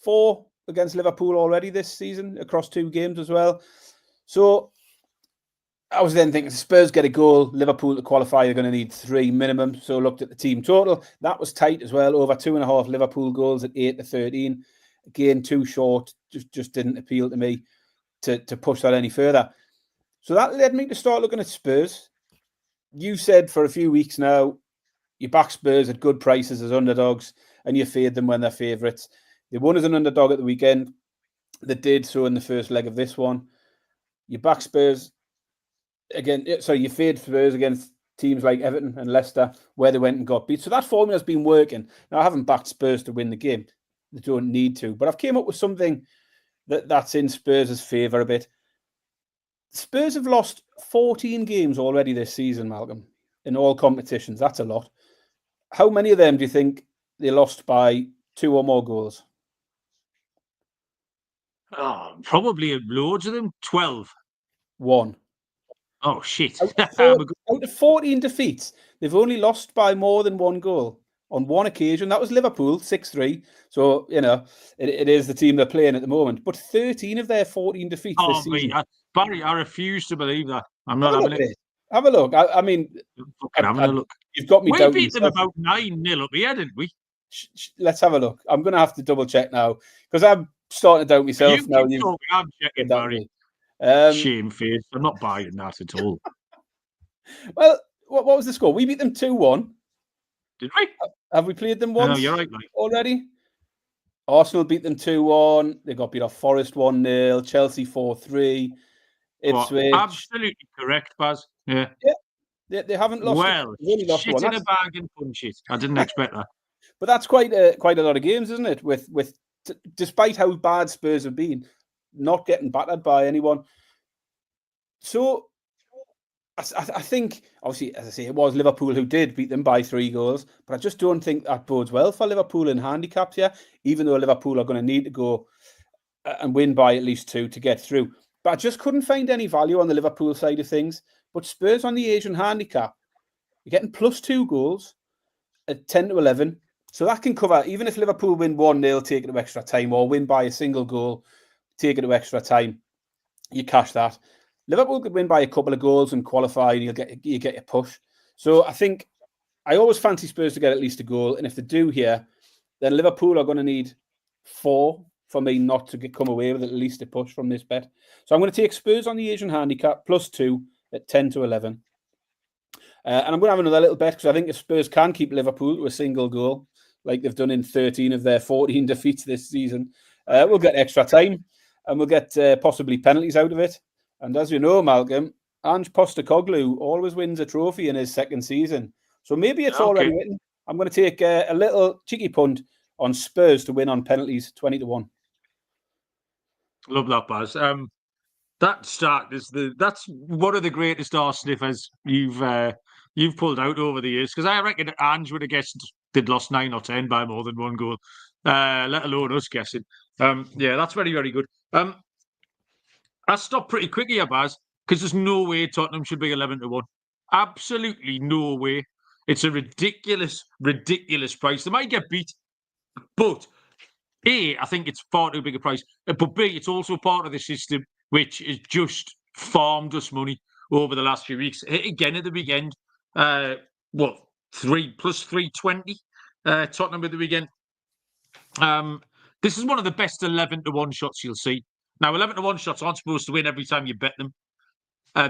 4 against Liverpool already this season, across 2 games as well. So I was then thinking, Spurs get a goal, Liverpool to qualify, they're going to need 3 minimum. So I looked at the team total. That was tight as well, over 2.5 Liverpool goals at 8-13. Again, too short, just didn't appeal to me to push that any further. So that led me to start looking at Spurs. You said for a few weeks now, you back Spurs at good prices as underdogs, and you fade them when they're favourites. They won as an underdog at the weekend. They did so in the first leg of this one. You back Spurs again. So you fade Spurs against teams like Everton and Leicester, where they went and got beat. So that formula's been working. Now, I haven't backed Spurs to win the game. They don't need to. But I've came up with something that's in Spurs' favour a bit. Spurs have lost 14 games already this season, Malcolm, in all competitions. That's a lot. How many of them do you think they lost by 2 or more goals? Oh, probably loads of them. 12. 1. Oh, shit. Out of 14 defeats, they've only lost by more than 1 goal on 1 occasion. That was Liverpool, 6-3. So, you know, it is the team they're playing at the moment. But 13 of their 14 defeats this season. Barry, I refuse to believe that. I'm not having it. Have a look. I mean, having a look. You've got me. We beat them about 9-0 up here, didn't we? Let's have a look. I'm going to have to double check now, because I'm starting to doubt myself now. I'm checking, Barry. Shamefaced. I'm not buying that at all. Well, what was the score? We beat them 2-1. Did we? Have we played them once? No, you're right, mate. Already? Arsenal beat them 2-1. They got beat off Forest 1-0. Chelsea 4-3. Ipswich. Absolutely correct, Baz. Yeah. They haven't lost. Well, shit in a bag and punch it. I didn't expect that. But that's quite a lot of games, isn't it? With despite how bad Spurs have been, not getting battered by anyone. So I think, obviously, as I say, it was Liverpool who did beat them by 3 goals, but I just don't think that bodes well for Liverpool in handicaps here, even though Liverpool are going to need to go and win by at least 2 to get through. But I just couldn't find any value on the Liverpool side of things. But Spurs on the Asian handicap, you're getting plus 2 goals at 10-11. So that can cover, even if Liverpool win 1-0, take it to extra time, or win by a single goal, take it to extra time, you cash that. Liverpool could win by a couple of goals and qualify, and you get your push. So I think I always fancy Spurs to get at least a goal. And if they do here, then Liverpool are going to need 4 for me not to come away with at least a push from this bet. So I'm going to take Spurs on the Asian handicap, plus 2 at 10-11. And I'm going to have another little bet, because I think if Spurs can keep Liverpool to a single goal, like they've done in 13 of their 14 defeats this season, we'll get extra time, and we'll get possibly penalties out of it. And as you know, Malcolm, Ange Postecoglou always wins a trophy in his second season. So maybe it's already written. I'm going to take a little cheeky punt on Spurs to win on penalties, 20-1. Love that, Baz. That start that's one of the greatest arse sniffers you've pulled out over the years. Because I reckon Ange would have guessed they'd lost 9 or 10 by more than 1 goal, let alone us guessing. Yeah, that's very, very good. I stopped pretty quickly here, Baz, because there's no way Tottenham should be 11-1. Absolutely no way. It's a ridiculous, ridiculous price. They might get beat, but A, I think it's far too big a price. But B, it's also part of the system which has just farmed us money over the last few weeks. Hit again at the weekend. What, 3 plus 320? Tottenham at the weekend. This is one of the best 11-1 shots you'll see. Now, 11-1 shots aren't supposed to win every time you bet them.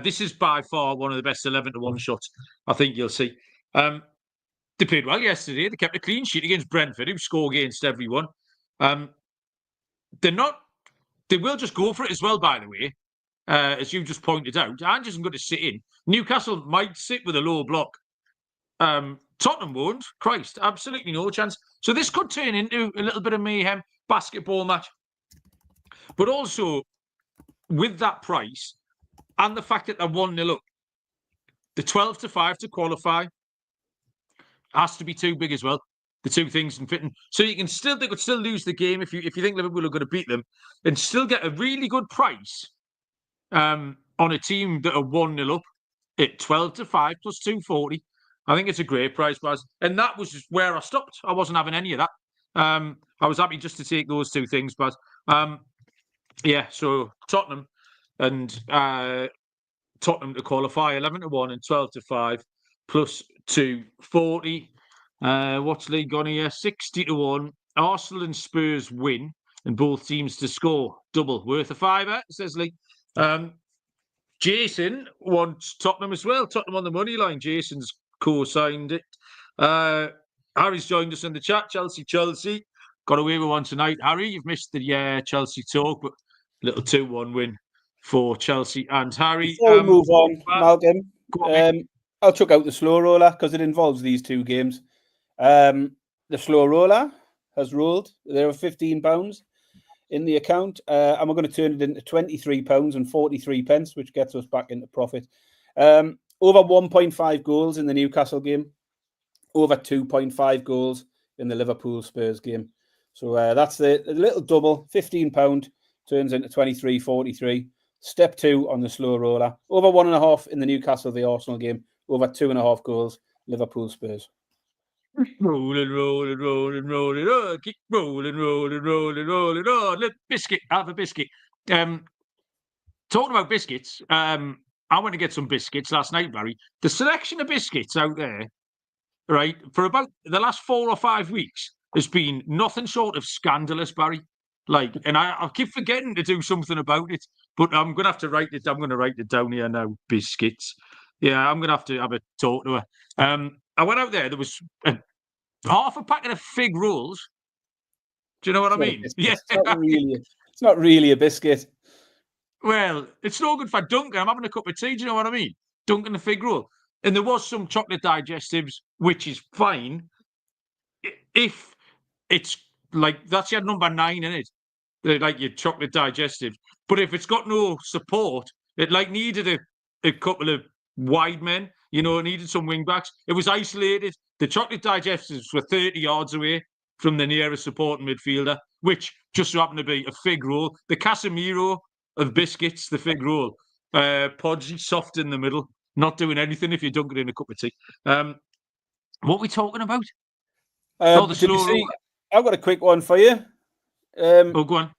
This is by far one of the best 11-1 shots I think you'll see. They played well yesterday. They kept a clean sheet against Brentford, who score against everyone. They're not. They will just go for it as well, by the way, as you just pointed out. Ange isn't going to sit in. Newcastle might sit with a low block. Tottenham won't. Christ, absolutely no chance. So this could turn into a little bit of mayhem basketball match. But also, with that price and the fact that they're 1-0 up, the 12-5 to qualify has to be too big as well. The two things and fitting. So they could still lose the game if you think Liverpool are going to beat them and still get a really good price on a team that are 1-0 up at 12-5 plus 240. I think it's a great price, Baz. And that was just where I stopped. I wasn't having any of that. I was happy just to take those two things, Baz. Yeah, so Tottenham and Tottenham to qualify 11-1 and 12-5 plus 240. What's league on here? 60-1. Arsenal and Spurs win, and both teams to score double worth a fiver, says Lee. Jason wants Tottenham as well. Tottenham on the money line. Jason's co-signed it. Harry's joined us in the chat. Chelsea. Got away with one tonight. Harry, you've missed the Chelsea talk, but little 2-1 win for Chelsea and Harry. Before we move on, Malcolm, I'll chuck out the slow roller because it involves these two games. The slow roller has rolled. There are £15 in the account, and we're going to turn it into £23.43, which gets us back into profit. Over 1.5 goals in the Newcastle game, over 2.5 goals in the Liverpool Spurs game. So that's the little double. £15 turns into 23.43. Step 2 on the slow roller. Over 1.5 in the Newcastle the Arsenal game. Over 2.5 goals Liverpool Spurs. Rolling. Oh, keep rolling. Oh, let biscuit. Have a biscuit. Talking about biscuits, I went to get some biscuits last night, Barry. The selection of biscuits out there, right, for about the last 4 or 5 weeks has been nothing short of scandalous, Barry. Like, and I keep forgetting to do something about it, but I'm going to have to write it. I'm going to write it down here now. Biscuits. Yeah, I'm going to have a talk to her. I went out there. There was half a packet of fig rolls. Do you know what I mean? Yeah, it's not really a biscuit. Well, it's no good for Duncan. I'm having a cup of tea. Do you know what I mean? Duncan the fig roll, and there was some chocolate digestives, which is fine if it's like that's your number 9 in it. They're like your chocolate digestives. But if it's got no support, it like needed a couple of wide men, you know, it needed some wing backs. It was isolated. The chocolate digestives were 30 yards away from the nearest supporting midfielder, which just so happened to be a fig roll. The Casemiro of biscuits, the fig roll. Podgy, soft in the middle, not doing anything if you dunk it in a cup of tea. What are we talking about? Did you see, I've got a quick one for you. Go on.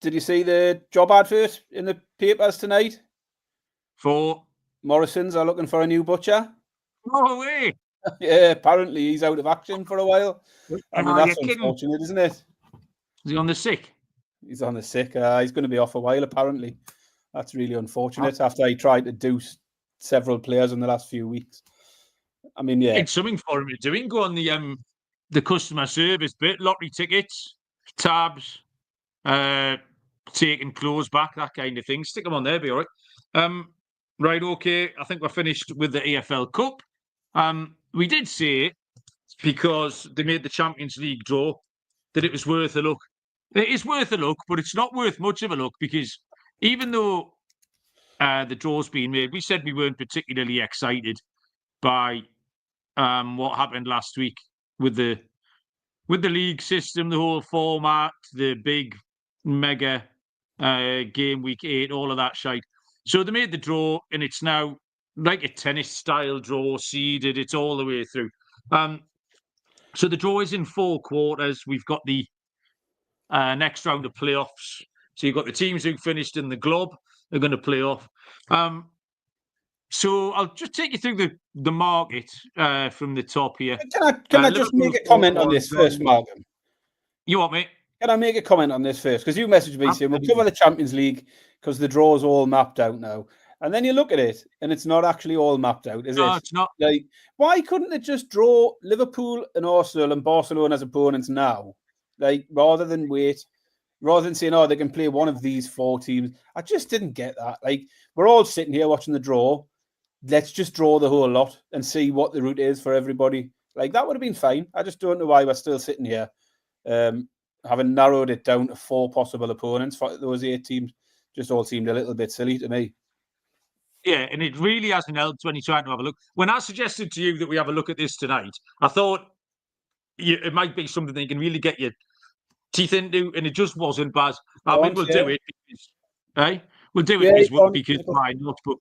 Did you see the job advert in the papers tonight? For Morrison's are looking for a new butcher. No way. Yeah, apparently he's out of action for a while. I mean, that's unfortunate, isn't it? Is he on the sick? He's on the sick. He's going to be off a while, apparently. That's really unfortunate after he tried to do several players in the last few weeks. I mean, yeah. It's something for him to do. He can go on the customer service bit, lottery tickets, tabs, taking clothes back, that kind of thing. Stick them on there, be all right. Right, okay. I think we're finished with the EFL Cup. We did say, because they made the Champions League draw, that it was worth a look. It is worth a look, but it's not worth much of a look because even though the draw's been made, we said we weren't particularly excited by what happened last week with the league system, the whole format, the big mega game week 8, all of that shite. So they made the draw, and it's now like a tennis-style draw, seeded. It's all the way through. So the draw is in 4 quarters. We've got the next round of playoffs. So you've got the teams who finished in the Globe. They're going to play off. So I'll just take you through the market from the top here. Can I just make a comment on this first, Malcolm? You want me? Can I make a comment on this first? Because you messaged me saying we'll cover the Champions League because the draw's all mapped out now. And then you look at it, and it's not actually all mapped out, is it? No, it's not. Like, why couldn't it just draw Liverpool and Arsenal and Barcelona as opponents now? Like, rather than wait, rather than saying, oh, they can play one of these 4 teams. I just didn't get that. Like, we're all sitting here watching the draw. Let's just draw the whole lot and see what the route is for everybody. Like, that would have been fine. I just don't know why we're still sitting here, having narrowed it down to 4 possible opponents for those 8 teams. Just all seemed a little bit silly to me. Yeah, and it really hasn't helped when you're trying to have a look. When I suggested to you that we have a look at this tonight, I thought it might be something that you can really get your teeth into, and it just wasn't, Baz. I mean, we'll do it because, we'll do it because why not? But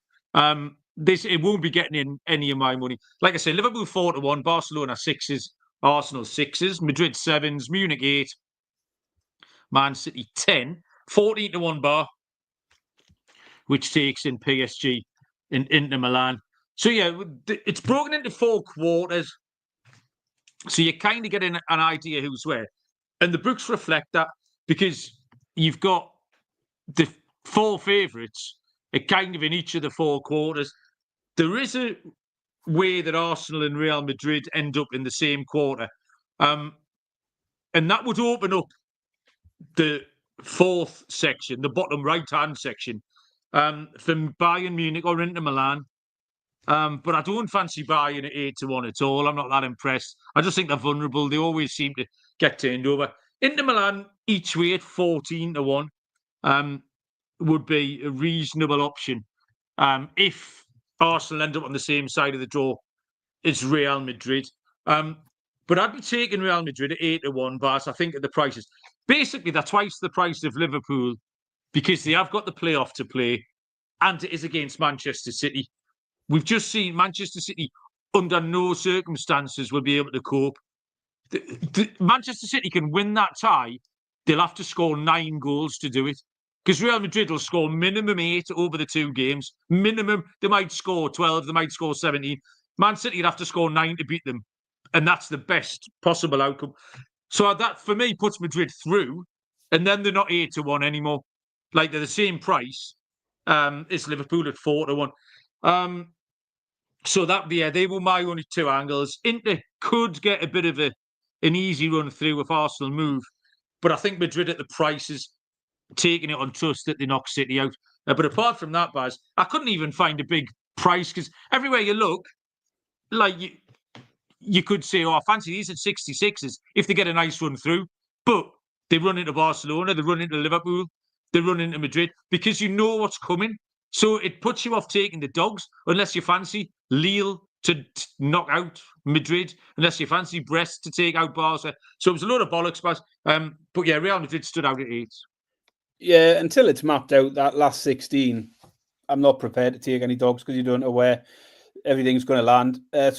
it won't be getting in any of my money. Like I said, Liverpool 4-1, Barcelona 6s, Arsenal 6s, Madrid 7s, Munich 8, Man City 10, 14-1 bar, which takes in PSG and Inter Milan. So yeah, it's broken into 4 quarters. So you kind of get an idea who's where. And the books reflect that because you've got the 4 favourites kind of in each of the 4 quarters. There is a way that Arsenal and Real Madrid end up in the same quarter. And that would open up the 4th section, the bottom right-hand section, from Bayern Munich or Inter Milan. But I don't fancy Bayern at 8-1 at all. I'm not that impressed. I just think they're vulnerable. They always seem to get turned over. Inter Milan each way at 14-1 would be a reasonable option if Arsenal end up on the same side of the draw as Real Madrid. But I'd be taking Real Madrid at 8-1, but I think at the prices. Basically, they're twice the price of Liverpool because they have got the playoff to play, and it is against Manchester City. We've just seen Manchester City under no circumstances will be able to cope. Manchester City can win that tie. They'll have to score 9 goals to do it. Because Real Madrid will score minimum 8 over the 2 games. Minimum. They might score 12. They might score 17. Man City would have to score 9 to beat them. And that's the best possible outcome. So that, for me, puts Madrid through. And then they're not 8-1 anymore. Like, they're the same price as Liverpool at 4-1. So that, yeah, they were my only 2 angles. Inter could get a bit of an easy run through if Arsenal move. But I think Madrid at the prices, taking it on trust that they knock City out. But apart from that, Baz, I couldn't even find a big price because everywhere you look, like you could say, oh, I fancy these at 66s if they get a nice run through. But they run into Barcelona, they run into Liverpool, they run into Madrid because you know what's coming. So it puts you off taking the dogs unless you fancy Lille to knock out Madrid, unless you fancy Brest to take out Barca. So it was a load of bollocks, but yeah, Real Madrid stood out at 8. Yeah, until it's mapped out, that last 16, I'm not prepared to take any dogs because you don't know where everything's going to land. I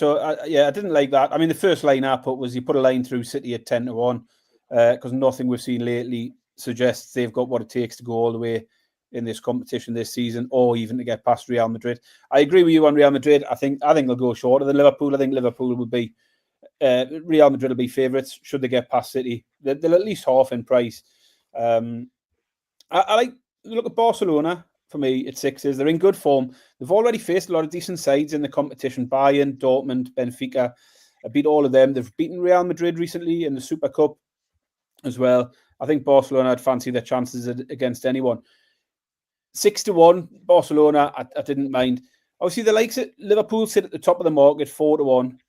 didn't like that. I mean, the first line I put was you put a line through City at 10-1 because nothing we've seen lately suggests they've got what it takes to go all the way in this competition this season or even to get past Real Madrid. I agree with you on Real Madrid. I think they'll go shorter than Liverpool. I think Liverpool will be Real Madrid will be favourites should they get past City. They're at least half in price. I like look at Barcelona for me at 6s. They're in good form. They've already faced a lot of decent sides in the competition. Bayern, Dortmund, Benfica. Beat all of them. They've beaten Real Madrid recently in the Super Cup as well. I think Barcelona, I'd fancy their chances against anyone. 6-1, Barcelona, I didn't mind. Obviously, the likes at Liverpool sit at the top of the market, 4-1.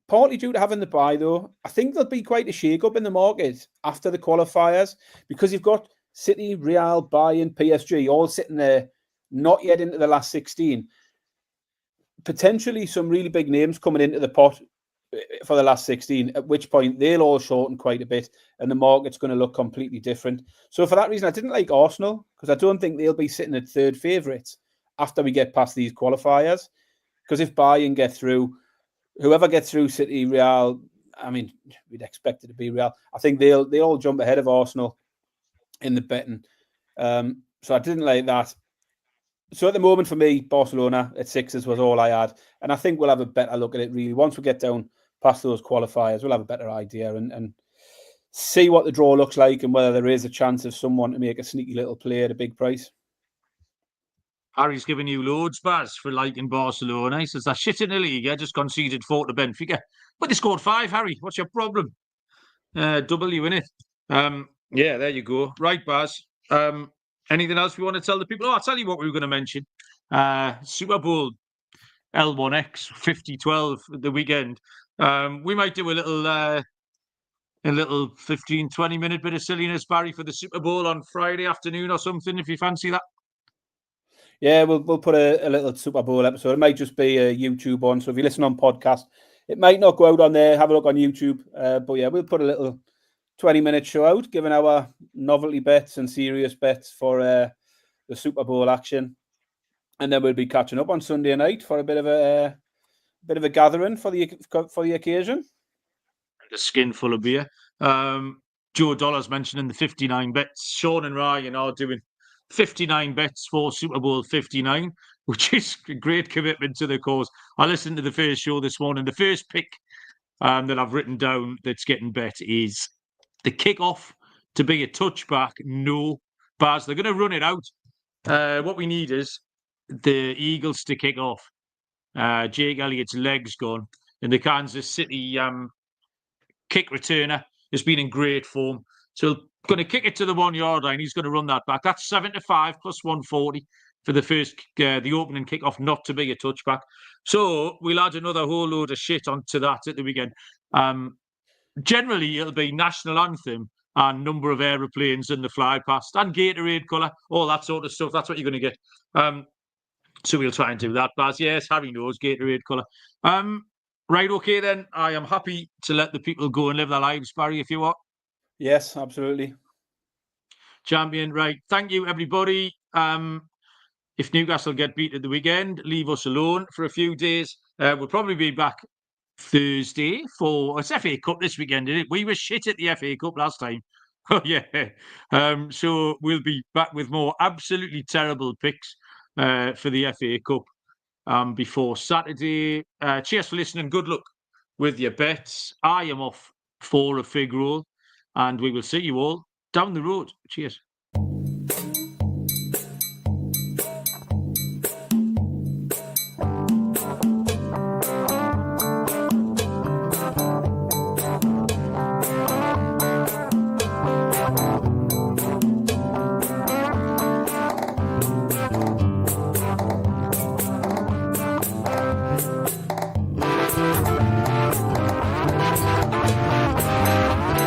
Partly due to having the bye, though. I think there'll be quite a shake-up in the market after the qualifiers because you've got City, Real, Bayern, PSG all sitting there, not yet into the last 16. Potentially some really big names coming into the pot for the last 16, at which point they'll all shorten quite a bit and the market's going to look completely different. So for that reason, I didn't like Arsenal because I don't think they'll be sitting at third favourites after we get past these qualifiers. Because if Bayern get through, whoever gets through, City, Real, I mean, we'd expect it to be Real. I think they all jump ahead of Arsenal in the betting. So I didn't like that. So at the moment for me, Barcelona at sixes was all I had. And I think we'll have a better look at it really. Once we get down past those qualifiers, we'll have a better idea and see what the draw looks like and whether there is a chance of someone to make a sneaky little play at a big price. Harry's giving you loads, Baz, for liking Barcelona. He says, they're shit in the league. I just conceded 4 to Benfica. But they scored 5, Harry. What's your problem? W in it. Yeah, there you go. Right, Baz. Anything else we want to tell the people? Oh, I'll tell you what we were going to mention. Super Bowl L1X 50-12 the weekend. We might do a little 15, 20-minute bit of silliness, Barry, for the Super Bowl on Friday afternoon or something, if you fancy that. Yeah, we'll put a little Super Bowl episode. It might just be a YouTube one. So if you listen on podcast, it might not go out on there. Have a look on YouTube. But yeah, we'll put a little 20-minute show out, giving our novelty bets and serious bets for the Super Bowl action. And then we'll be catching up on Sunday night for a bit of a gathering for the occasion. And a skin full of beer. Joe Dollar's mentioning the 59 bets. Sean and Ryan are doing 59 bets for Super Bowl 59, which is a great commitment to the cause. I listened to the first show this morning. The first pick that I've written down that's getting bet is the kickoff to be a touchback. No, Baz, they're going to run it out. What we need is the Eagles to kick off. Jake Elliott's leg's gone, and the Kansas City kick returner has been in great form. So going to kick it to the 1 yard line. He's going to run that back. That's 7-5 plus 140 for the first, the opening kickoff, not to be a touchback. So we'll add another whole load of shit onto that at the weekend. Generally, it'll be national anthem and number of aeroplanes in the fly past and Gatorade colour, all that sort of stuff. That's what you're going to get. So we'll try and do that, Baz. Yes, Harry knows Gatorade colour. Right, okay then. I am happy to let the people go and live their lives, Barry, if you want. Yes, absolutely. Champion, right. Thank you, everybody. If Newcastle get beat at the weekend, leave us alone for a few days. We'll probably be back Thursday for it's FA Cup this weekend, isn't it? We were shit at the FA Cup last time. Oh, yeah. So we'll be back with more absolutely terrible picks for the FA Cup before Saturday. Cheers for listening. Good luck with your bets. I am off for a fig roll, and we will see you all down the road. Cheers.